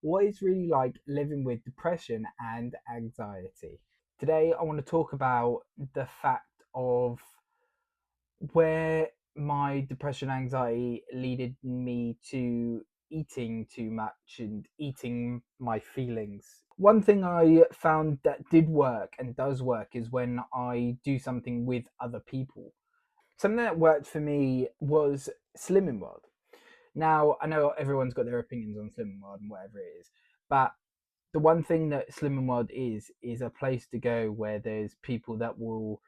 what it's really like living with depression and anxiety. Today, I want to talk about the fact of where my depression anxiety leaded me to eating too much and eating my feelings. One thing I found that did work and does work is when I do something with other people. Something that worked for me was Slimming World. Now, I know everyone's got their opinions on Slimming World and whatever it is, but the one thing that Slimming World is a place to go where there's people that will,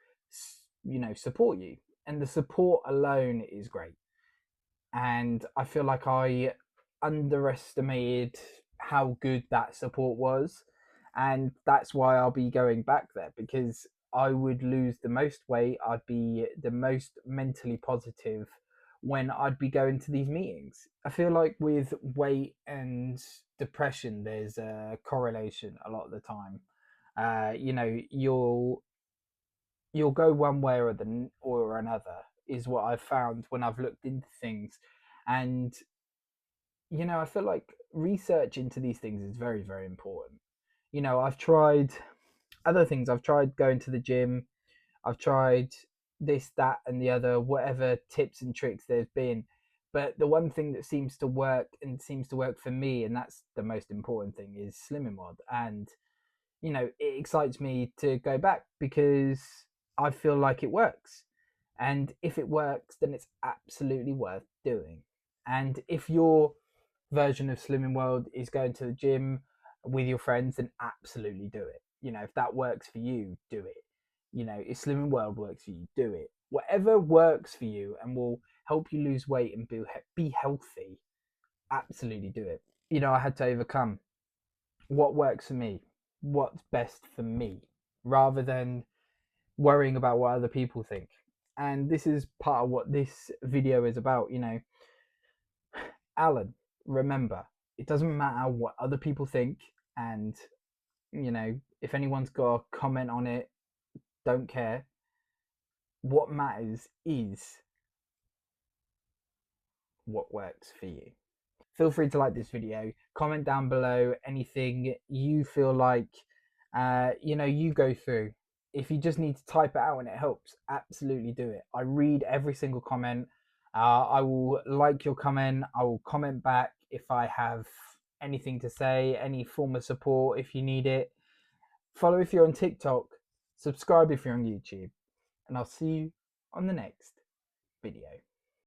support you, and the support alone is great. And I feel like I underestimated how good that support was, and that's why I'll be going back there because I would lose the most weight. I'd be the most mentally positive when I'd be going to these meetings. I feel like with weight and depression, there's a correlation a lot of the time. You'll go one way or another is what I've found when I've looked into things, and I feel like research into these things is very very important. I've tried other things. I've tried going to the gym. I've tried this, that, and the other, whatever tips and tricks there's been. But the one thing that seems to work and seems to work for me, and that's the most important thing, is Slimming Mod. And, it excites me to go back because I feel like it works. And if it works, then it's absolutely worth doing. And if your version of Slimming World is going to the gym with your friends, then absolutely do it. If that works for you, do it. If Slimming World works for you, do it. Whatever works for you and will help you lose weight and be healthy, absolutely do it. I had to overcome what works for me, what's best for me, rather than worrying about what other people think. And this is part of what this video is about. Alan, remember, it doesn't matter what other people think, and if anyone's got a comment on it, don't care. What matters is what works for you. Feel free to like this video, comment down below anything you feel like you go through. If you just need to type it out and it helps, absolutely do it. I read every single comment. I will like your comment. I will comment back if I have anything to say, any form of support if you need it. Follow if you're on TikTok, subscribe if you're on YouTube, and I'll see you on the next video.